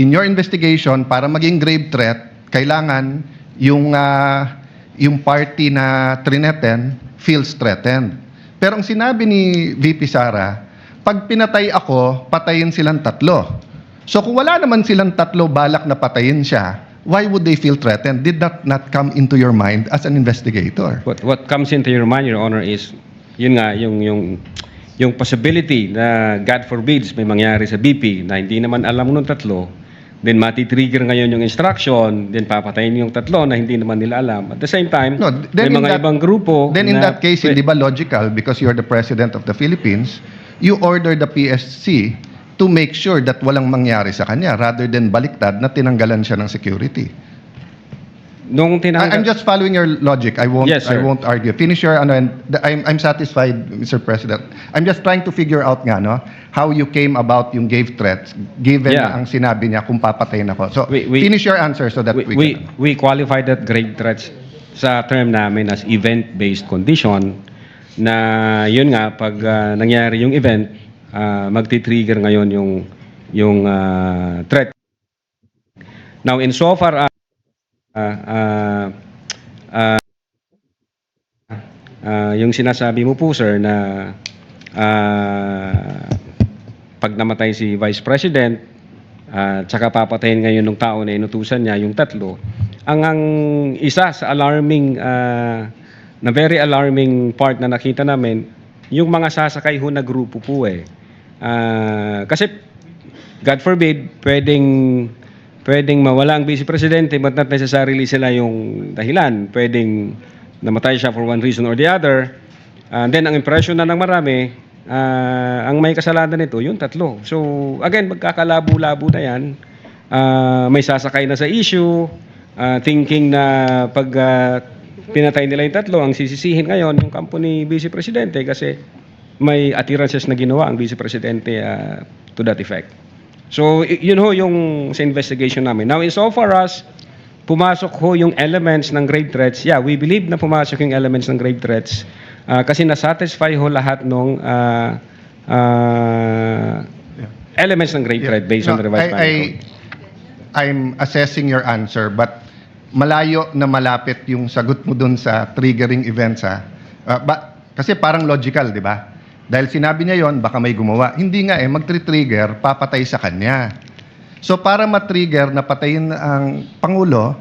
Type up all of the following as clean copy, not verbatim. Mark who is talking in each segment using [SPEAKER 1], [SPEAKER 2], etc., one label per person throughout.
[SPEAKER 1] in your investigation, para maging grave threat, kailangan yung party na trineten feels threatened. Pero ang sinabi ni VP Sara, pag pinatay ako, patayin silang tatlo. So kung wala naman silang tatlo balak na patayin siya, why would they feel threatened? Did that not come into your mind as an investigator?
[SPEAKER 2] What comes into your mind, Your Honor, is yun nga, yung possibility na God forbids may mangyari sa BP na hindi naman alam nung tatlo, then mati-trigger ngayon yung instruction, then papatayin yung tatlo na hindi naman nila alam. At the same time,
[SPEAKER 1] No,
[SPEAKER 2] may
[SPEAKER 1] then in
[SPEAKER 2] mga
[SPEAKER 1] that-
[SPEAKER 2] ibang grupo
[SPEAKER 1] Then in
[SPEAKER 2] na-
[SPEAKER 1] that case, hindi ba logical, because you're the President of the Philippines, you order the PSC to make sure that walang mangyari sa kanya rather than baliktad na tinanggalan siya ng security.
[SPEAKER 2] Nung
[SPEAKER 1] I'm just following your logic. I won't
[SPEAKER 2] Yes,
[SPEAKER 1] I
[SPEAKER 2] sir.
[SPEAKER 1] won't argue. Finish your ano, and I'm satisfied, Mr. President. I'm just trying to figure out nga no how you came about yung gave threats given
[SPEAKER 2] Yeah.
[SPEAKER 1] na ang sinabi niya kung papatayin ako. So
[SPEAKER 2] We-
[SPEAKER 1] finish your answer so that
[SPEAKER 2] we qualify that grave threats sa term namin as event-based condition na yun nga pag nangyari yung event magti-trigger ngayon yung threat. Now insofar as yung sinasabi mo po sir na pag namatay si Vice President tsaka papatayin ngayon ng tao na inutusan niya yung tatlo ang isa sa alarming na very alarming part na nakita namin yung mga sasakay ho na grupo po kasi God forbid pwedeng mawala ang Vice Presidente but not necessarily sila yung dahilan. Pwedeng namatay siya for one reason or the other. And then ang impression na ng marami, ang may kasalanan nito, yung tatlo. So again, magkakalabo-labo na yan. May sasakay na sa issue, thinking na pag pinatay nila yung tatlo, ang sisisihin ngayon yung kampo ni Vice Presidente kasi may attirances na ginawa ang Vice Presidente to that effect. So, yun ho yung sa investigation namin. Now, insofar as pumasok ho yung elements ng grave threats, yeah, we believe na pumasok yung elements ng grave threats kasi nasatisfy ho lahat ng elements ng grave threat based on the revised penal code.
[SPEAKER 1] I'm assessing your answer, but malayo na malapit yung sagot mo dun sa triggering events kasi parang logical, di ba? Dahil sinabi niya yon, baka may gumawa. Hindi nga mag-trigger, papatay sa kanya. So para ma-trigger na patayin ang Pangulo,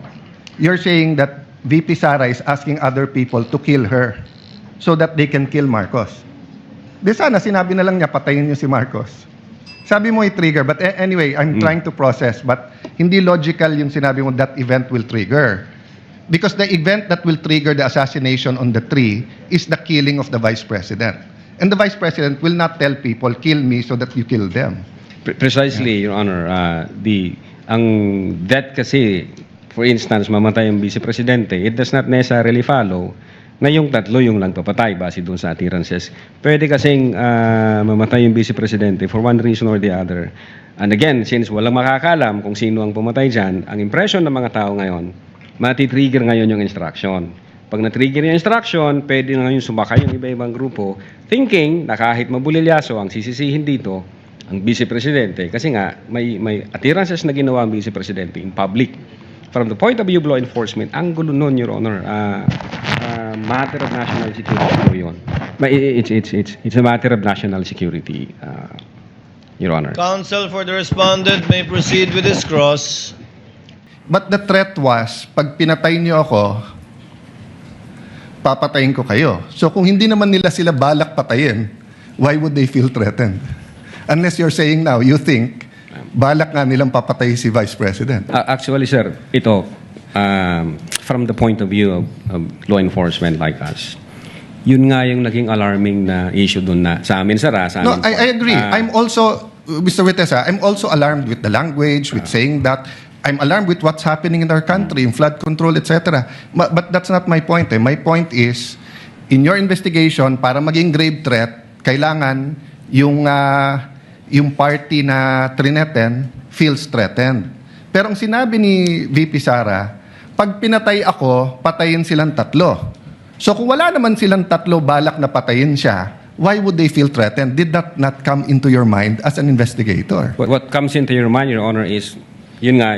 [SPEAKER 1] you're saying that VP Sara is asking other people to kill her so that they can kill Marcos. Di sana sinabi na lang niya patayin niyo si Marcos. Sabi mo i-trigger, but anyway, I'm trying to process, but hindi logical yung sinabi mo that event will trigger. Because the event that will trigger the assassination on the tree is the killing of the Vice President. And the Vice President will not tell people, kill me so that you kill them.
[SPEAKER 2] Precisely, Your Honor. Ang death kasi, for instance, mamatay ang Vice Presidente, it does not necessarily follow na yung tatlo yung nagpapatay base doon sa attirances. Pwede kasing mamatay yung Vice Presidente for one reason or the other. And again, since walang makakalam kung sino ang pumatay dyan, ang impression ng mga tao ngayon, mati-trigger ngayon yung instruction. Pag na-trigger yung instruction, pwede na ngayon sumakay yung iba-ibang grupo thinking na kahit mabulilyaso ang sisisihin dito ang Vice Presidente kasi nga may attirances na ginawa ang Vice Presidente in public. From the point of view of law enforcement, ang gulo nun, Your Honor, matter of national security po yun. It's a matter of national security, Your Honor.
[SPEAKER 3] Counsel for the respondent may proceed with his cross.
[SPEAKER 1] But the threat was, pag pinatay niyo ako, papatayin ko kayo. So kung hindi naman nila sila balak patayin, why would they feel threatened? Unless you're saying now, you think, balak nga nilang papatay si Vice President.
[SPEAKER 2] Actually, sir, ito, from the point of view of law enforcement like us, yun nga yung naging alarming na issue dun na sa amin, sir.
[SPEAKER 1] No, I agree. I'm also, Mr. Vitessa, I'm also alarmed with the language, with saying that. I'm alarmed with what's happening in our country, in flood control, etc. But that's not my point. My point is, in your investigation, para maging grave threat, kailangan yung party na trineten feels threatened. Pero ang sinabi ni VP Sara, pag pinatay ako, patayin silang tatlo. So kung wala naman silang tatlo balak na patayin siya, why would they feel threatened? Did that not come into your mind as an investigator?
[SPEAKER 2] What comes into your mind, Your Honor, is yun nga,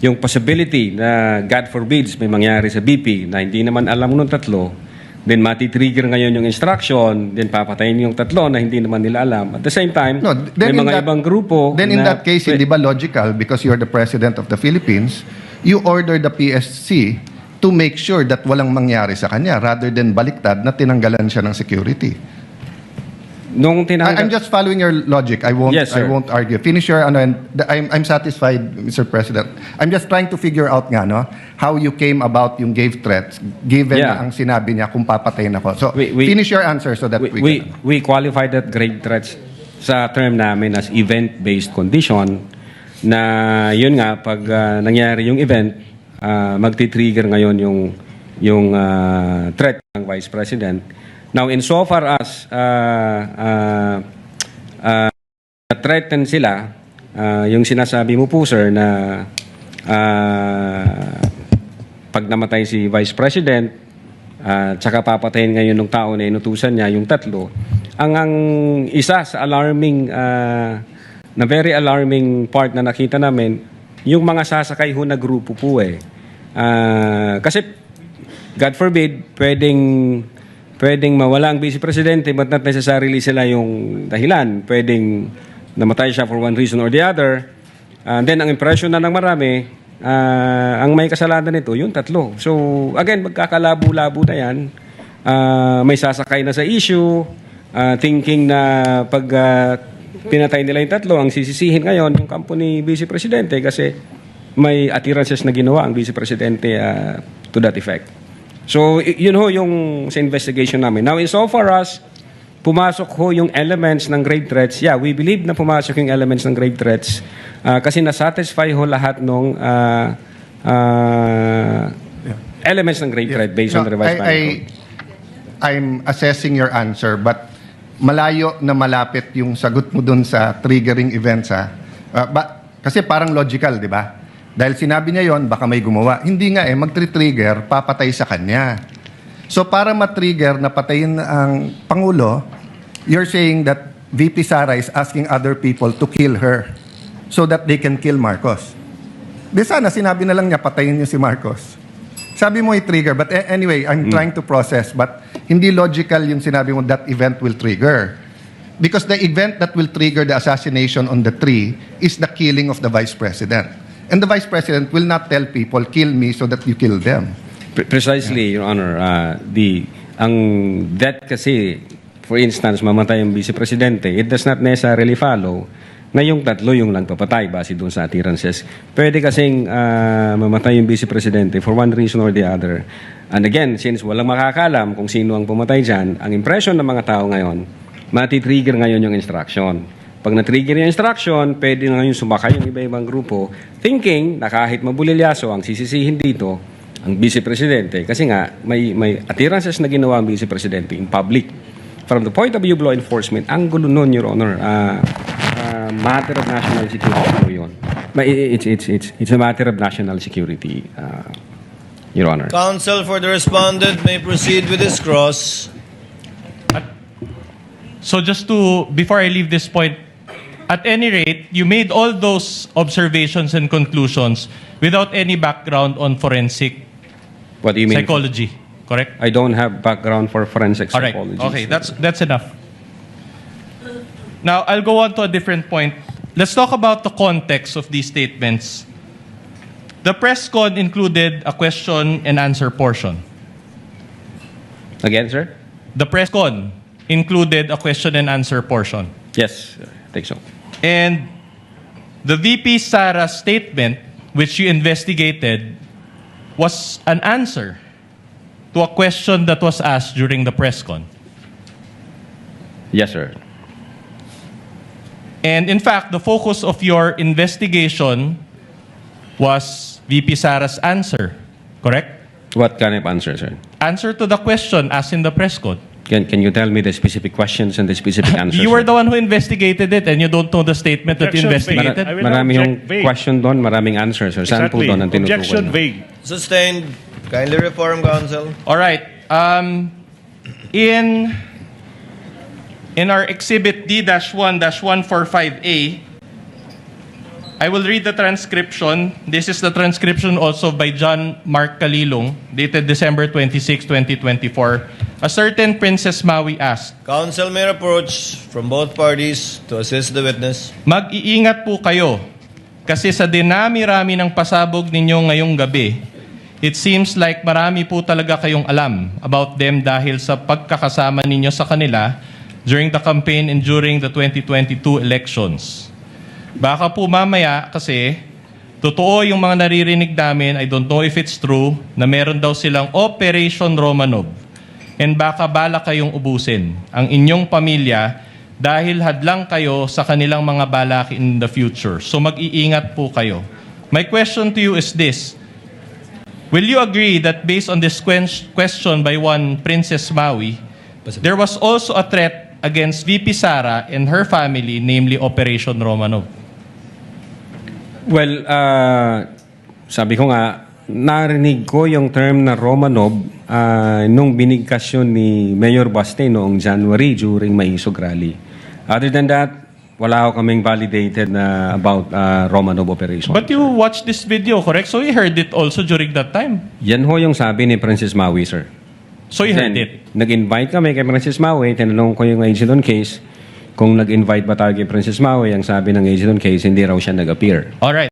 [SPEAKER 2] yung possibility na God forbids may mangyari sa BP na hindi naman alam ng tatlo, then matitrigger ngayon yung instruction, then papatayin yung tatlo na hindi naman nila alam. At the same time,
[SPEAKER 1] No,
[SPEAKER 2] may
[SPEAKER 1] then in
[SPEAKER 2] mga
[SPEAKER 1] that-
[SPEAKER 2] ibang grupo
[SPEAKER 1] Then in
[SPEAKER 2] na
[SPEAKER 1] that case, hindi ba logical, because you're the President of the Philippines, you order the PSC to make sure that walang mangyari sa kanya rather than baliktad na tinanggalan siya ng security.
[SPEAKER 2] nung
[SPEAKER 1] I'm just following your logic. I won't
[SPEAKER 2] Yes,
[SPEAKER 1] I
[SPEAKER 2] sir.
[SPEAKER 1] won't argue. Finish your ano, and I'm satisfied, Mr. President. I'm just trying to figure out nga no how you came about yung gave threats given
[SPEAKER 2] Yeah.
[SPEAKER 1] na ang sinabi niya kung papatayin ako. So
[SPEAKER 2] We-
[SPEAKER 1] finish your answer so that
[SPEAKER 2] we qualify that grave threats sa term namin as event-based condition na yun nga pag nangyari yung event magti-trigger ngayon yung threat ng Vice President. Now insofar as threaten sila yung sinasabi mo po sir na pag namatay si Vice President tsaka papatayin ngayon ng tao na inutusan niya, yung tatlo, ang isa sa alarming, na very alarming part na nakita namin, yung mga sasakay ho na grupo po eh. Kasi, God forbid, pwedeng mawala ang Vice Presidente but not necessarily sila yung dahilan. Pwedeng namatay siya for one reason or the other. And then, ang impression na ng marami, ang may kasalanan nito, yung tatlo. So, again, magkakalabo-labo na yan. May sasakay na sa issue, thinking na pag pinatay nila yung tatlo, ang sisisihin ngayon yung kampo ni Vice Presidente kasi may attirances na ginawa ang Vice Presidente to that effect. So, yun ho yung sa investigation namin. Now, insofar as pumasok ho yung elements ng grave threats, yeah, we believe na pumasok yung elements ng grave threats kasi nasatisfy ho lahat ng elements ng grave threat based on the revised plan.
[SPEAKER 1] I'm assessing your answer, but malayo na malapit yung sagot mo dun sa triggering events ha. Kasi parang logical, di ba? Dahil sinabi niya yon, baka may gumawa. Hindi nga magtre-trigger, papatay sa kanya. So para matrigger na patayin ang Pangulo, you're saying that VP Sara is asking other people to kill her so that they can kill Marcos. Di sana sinabi na lang niya patayin niyo si Marcos. Sabi mo i-trigger, but anyway, I'm trying to process, but hindi logical yung sinabi mo that event will trigger. Because the event that will trigger the assassination on the tree is the killing of the Vice President. And the Vice President will not tell people, kill me so that you kill them.
[SPEAKER 2] Precisely, Your Honor. Ang death kasi, for instance, mamatay yung Vice Presidente, it does not necessarily follow na yung tatlo yung nagpapatay base doon sa attirances. Pwede kasing mamatay yung Vice Presidente for one reason or the other. And again, since walang makakalam kung sino ang pumatay dyan, ang impression ng mga tao ngayon, matitrigger ngayon yung instruction. Pag na-trigger yung instruction, pwede na ngayon sumakay yung iba-ibang grupo thinking na kahit mabulilyaso ang sisisihin dito ang Vice Presidente kasi nga may attirances na ginawa ang Vice Presidente in public. From the point of view of law enforcement, ang gulo nun, Your Honor, matter of national security po yun. It's a matter of national security, Your Honor.
[SPEAKER 3] Counsel for the respondent may proceed with his cross.
[SPEAKER 4] So just to, before I leave this point, at any rate, you made all those observations and conclusions without any background on forensic
[SPEAKER 2] What do you mean?
[SPEAKER 4] psychology, correct?
[SPEAKER 2] I don't have background for forensic
[SPEAKER 4] All right.
[SPEAKER 2] psychology.
[SPEAKER 4] Okay, that's enough. Now, I'll go on to a different point. Let's talk about the context of these statements. The press con included a question and answer portion.
[SPEAKER 2] Again, sir?
[SPEAKER 4] The press con included a question and answer portion.
[SPEAKER 2] Yes, I think so.
[SPEAKER 4] And the VP Sara statement, which you investigated, was an answer to a question that was asked during the press con.
[SPEAKER 2] Yes, sir.
[SPEAKER 4] And in fact, the focus of your investigation was VP Sara's answer, correct?
[SPEAKER 2] What kind of answer, sir?
[SPEAKER 4] Answer to the question asked in the press con.
[SPEAKER 2] Can you tell me the specific questions and the specific answers?
[SPEAKER 4] You were
[SPEAKER 2] sir?
[SPEAKER 4] the one who investigated it and you don't know the statement that you
[SPEAKER 5] Objection,
[SPEAKER 4] investigated?
[SPEAKER 5] I will
[SPEAKER 2] Marami
[SPEAKER 5] object
[SPEAKER 2] yung
[SPEAKER 5] vague.
[SPEAKER 2] question doon, maraming answers, sir. Saan po
[SPEAKER 5] Exactly.
[SPEAKER 2] doon ang tinutukoy
[SPEAKER 5] Objection
[SPEAKER 2] niyo?
[SPEAKER 5] vague.
[SPEAKER 3] Sustained. Kindly reform, counsel.
[SPEAKER 4] All right. In our exhibit D-1-145A, I will read the transcription. This is the transcription also by John Mark Kalilong, dated December 26, 2024. A certain Princess Maui asked,
[SPEAKER 3] Counsel may approach from both parties to assist the witness.
[SPEAKER 4] mag-iingat po kayo kasi sa dinami-rami ng pasabog ninyo ngayong gabi, it seems like marami po talaga kayong alam about them dahil sa pagkakasama ninyo sa kanila during the campaign and during the 2022 elections. Baka po mamaya kasi totoo yung mga naririnig namin, I don't know if it's true, na meron daw silang Operation Romanov. And baka bala kayong ubusin ang inyong pamilya dahil hadlang kayo sa kanilang mga balak in the future. So mag-iingat po kayo. My question to you is this. Will you agree that based on this question by one Princess Maui, there was also a threat against VP Sara and her family, namely Operation Romanov?
[SPEAKER 2] Well, sabi ko nga, narinig ko yung term na Romanov nung binigkas yun ni Mayor Baste noong January during Maisog Rally. Other than that, wala ako kaming validated na about Romanov operation.
[SPEAKER 4] But you watched this video, correct? So you heard it also during that time?
[SPEAKER 2] Yan ho yung sabi ni Princess Maui, sir.
[SPEAKER 4] So you heard
[SPEAKER 2] Then,
[SPEAKER 4] it?
[SPEAKER 2] nag-invite kami kay Princess Maui, tinanong ko yung agent on case, kung nag-invite ba tayo kay Princess Maui, ang sabi ng agent on case, hindi raw siya nag-appear.
[SPEAKER 4] All right.